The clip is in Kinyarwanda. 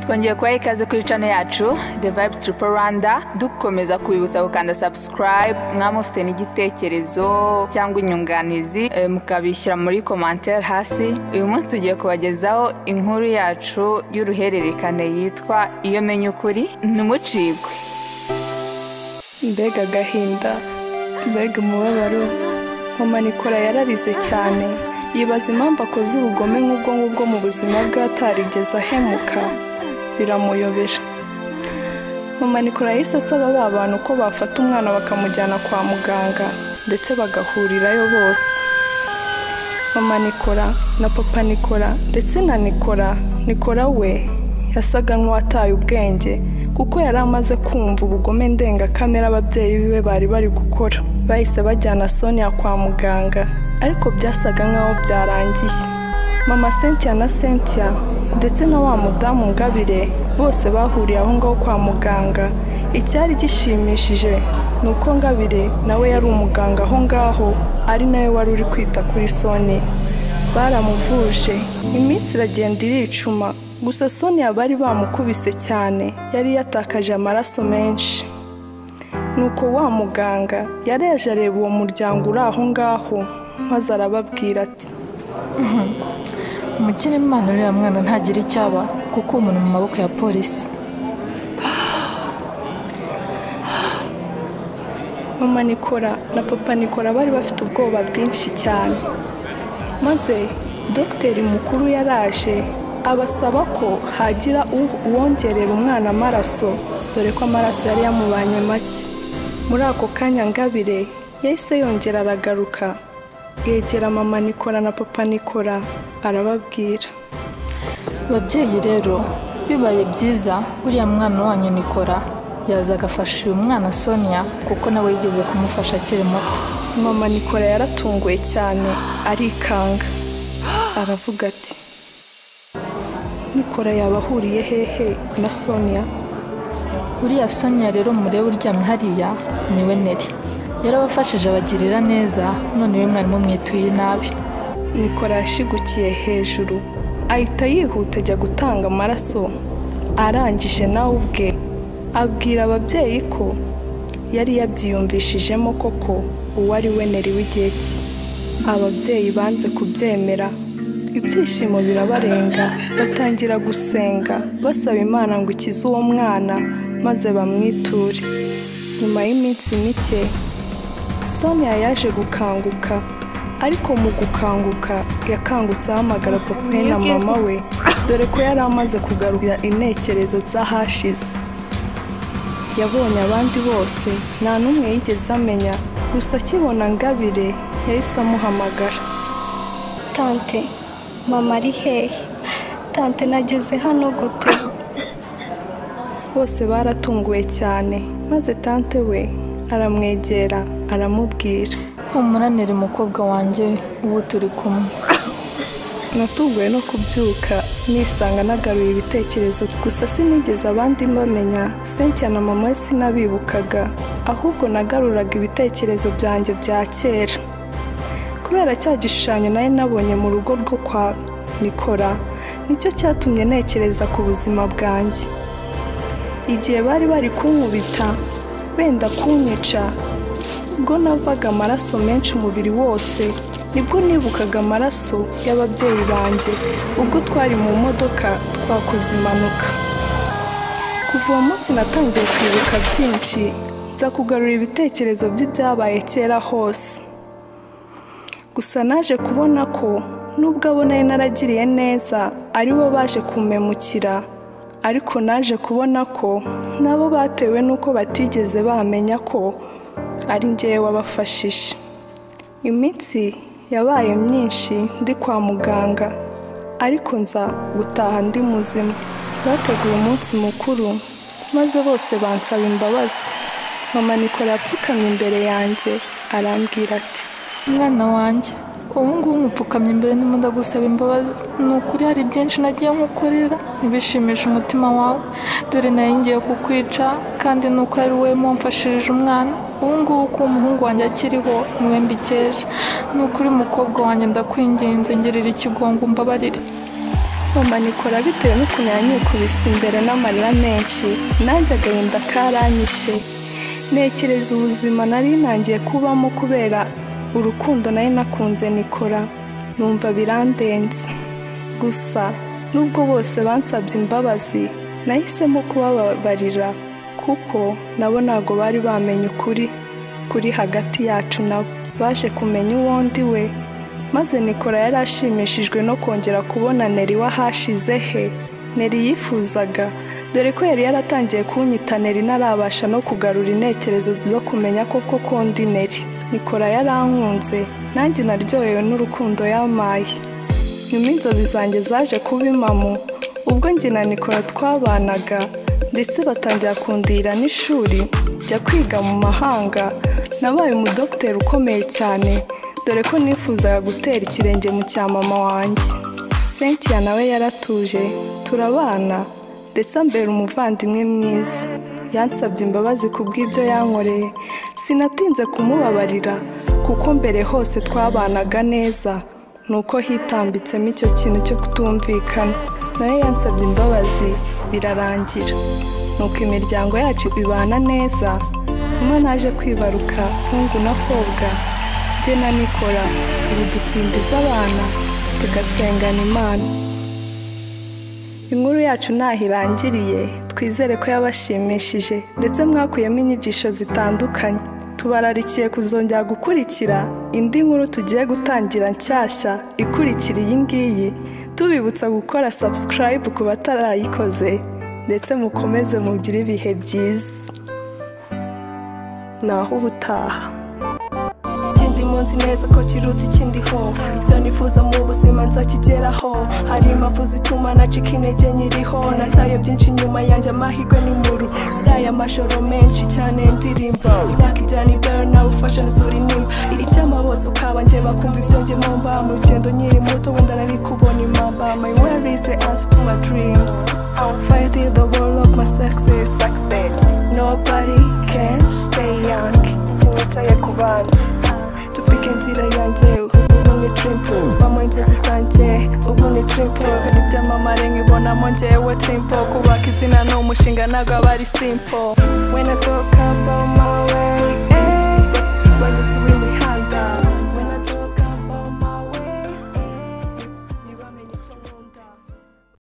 Twongeye kubaha ikaze kuri channel yacu The Vibe Triple Rwanda, dukomeza kubibutsa gukanda subscribe. Mwamufite n'igitekerezo cyangwa inyunganizi mukabishyira muri commentaire hasi. Uyu munsi tugiye kubagezaho inkuru yacu y'uruhererekane yitwa Iyo menye ukuri ntumucikwe. Mbega gahinda, mbega umubabaro. Mama Nicola yararize cyane, yibaza impamvu akoze ubugome nk'ubwo ngubwo mu buzima bwe atarigeze ahemuka. Biramuyobera. Mama Nicola yahise asaba ba bantu ko bafata umwana bakamujyana kwa muganga ndetse bagahurirayo bose. Mama Nicola na Papa Nicola ndetse na Nicola we yasaga nk'uwataye ubwenge kuko yari amaze kumva ubugome ndengakamere ababyeyi biwe bari gukora. Bahise bajyana Sonia kwa muganga ariko byasaga nk'aho byarangiye. Mama Cynthia na Cynthia ndetse na wa mudamu Ngabire bose bahuriye aho ngaho kwa muganga. Icyari gishimishije nuko Ngabire nawe yari umuganga aho ngaho, ari nawe wari uri kwita kuri Sonia. Baramuvuje, iminsi iragenda iricuma, gusa Sonia bari bamukubise cyane, yari yatakaje amaraso menshi. Nuko wa muganga yareje areba uwo muryango uri aho ngaho maze arababwira ati umukene Imana uriya mwana ntagira icyaba kuko umuntu mu maboko ya polisi. Mama Nicola na Papa Nicola bari bafite ubwoba bwinshi cyane, maze dogiteri mukuru yaraje abasaba ko hagira uwongerera umwana amaraso dore ko amaraso yari yamubanye make. Muri ako kanya Ngabire yahise yongera aragaruka, yegera Mama Nicola na Papa Nicola arababwira, babyeyi rero bibaye byiza uriya mwana wanyu Nicola yaza agafasha uyu mwana Sonia kuko nawe yigeze kumufasha akiri muto. Mama Nicola yaratunguwe cyane arikanga, aravuga ati Nicola yabahuriye hehe na Sonia? Uriya Sonia rero murebe uryamye hariya niwe Neri, yarabafashije abagirira neza, none uyu mwana mumwituye nabi. Nicola yashigukiye hejuru ahita yihuta ajya gutanga amaraso. Arangije nawe ubwe abwira ababyeyi ko yari yabyiyumvishijemo koko uwo ari we Neri w'igihe cye. Ababyeyi banze kubyemera, ibyishimo birabarenga, batangira gusenga basaba Imana ngo ikize uwo mwana maze bamwiture. Nyuma y'iminsi mike Sonia yaje gukanguka, ariko mu gukanguka yakangutse ahamagara papa na mama we dore ko yari amaze kugarura intekerezo z'ahashize. Yabonye abandi bose nta n'umwe yigeze amenya, gusa akibona Ngabire yahise amuhamagara. Tante, mama ari hehe? Tante, nageze hano gute? Bose baratunguwe cyane, maze tante we aramwegera aramubwira, umuranire umukobwa wanjye ubu turi kumwe. Natunguwe no kubyuka nisanga nagaruye ibitekerezo, gusa sinigeze abandi bamenya. Cynthia na mama we sinabibukaga, ahubwo nagaruraga ibitekerezo byanjye bya kera kubera cya gishushanyo nayo nabonye mu rugo rwo kwa Nicola. Nicyo cyatumye ntekereza ku buzima bwanjye. Igihe bari kunkubita benda kunyica, ubwo navaga amaraso menshi umubiri wose, nibwo nibukaga amaraso y'ababyeyi banjye ubwo twari mu modoka twakoze impanuka. Kuva uwo munsi natangiye kwibuka byinshi, nza kugarura ibitekerezo by'ibyabaye kera hose. Gusa naje kubona ko nubwo abo nari naragiriye neza ari bo baje kumemukira, ariko naje kubona ko nabo batewe nuko batigeze bamenya ko ari njyewe wabafashije. Iminsi yabaye myinshi ndi kwa muganga, ariko nza gutaha ndi muzima. Bateguye umunsi mukuru maze bose bansaba imbabazi. Mama Nicola yapfukamye imbere yanjye arambwira ati, Mwana wanjye ubu ngubu mupfukamye imbere ndimo ndagusaba imbabazi. Ni ukuri hari byinshi nagiye nkukorera ntibishimisha umutima wawe, dore nayo ngiye kukwica, kandi ni ukuri ari wowe mumfashirije umwana. Ubu ngubu ko umuhungu wanjye akiriho niwe mbikesha. Ni ukuri mukobwa wanjye ndakwinginze ngirira ikigongo umbabarire. mama Nikora bitewe n'ukuntu yanyikubise imbere n'amarira menshi nanjye agahinda karanyishe ntekereza ubuzima nari nangiye kubamo kubera urukundo nari nakunze Nikora numva birandenze gusa nubwo bose bansabye imbabazi nahisemo kubabarira kuko nabo ntago bari bamenye ukuri kuri hagati yacu nabo baje kumenya uwo ndi we maze Nikora yari ashimishijwe no kongera kubona Neri wahashize he Neri yifuzaga dore ko yari yaratangiye kunyita Neri narabasha no kugarura intekerezo zo kumenya koko ko ndi Neri Nikora yarankunze nanjye naryohewe n'urukundo yamaye nyuma inzozi zanjye zaje kuba impamo ubwo njye na Nikora twabanaga ndetse batangira kundira n'ishuri njya kwiga mu mahanga nabaye umudokiteri ukomeye cyane dore ko nifuzaga gutera ikirenge mu cya mama wanjye Cynthia nawe yaratuje turabana ndetse ambera umuvandimwe mwiza yansabye imbabazi kubw'ibyo yankoreye sinatinze kumubabarira kuko mbere hose twabanaga neza nuko hitambitsemo icyo kintu cyo kutumvikana nawe yansabye imbabazi birarangira nuko imiryango yacu ibana neza nyuma naje kwibaruka hungu na kobwa njye na Nikora ubu dusimbiza abana tugasengana Imana inkuru yacu naho irangiriye twizere ko yabashimishije ndetse mwakuyemo inyigisho zitandukanye tubararikiye kuzongera gukurikira indi nkuru tugiye gutangira nshyashya ikurikira iyi ngiyi tubibutsa gukora subscribe ku batarayikoze ndetse mukomeze mugire ibihe byiza naho ubutaha ikindi munsi neza ko kiruta ikindi ho icyo nifuza mu buzima nzakigeraho hari impamvu zituma nacika intege nyiriho nataye byinshi nyuma yanjye amahirwe n'inkuru aya majoro menshi cyane ndirimba imyaka ijyana ibyayo nawe ufasha n'usura inimba icyama bose ukaba njye bakumva ibyo njye mumba mu rugendo nkiri muto wenda nari kubona impamba my where is the answer to my dreams I'm fighting the world of my success nobody can stay young sinitaye ku bandi tupike inzira yanjye ubu ni trimpo mama inzozi zanjye ubu ni trimpo ibintu by'amamare nkibonamo njyewe trimpo kubaka izina ni umushinga ntabwo aba ari simple when I talk about my way banyisubiye imihanda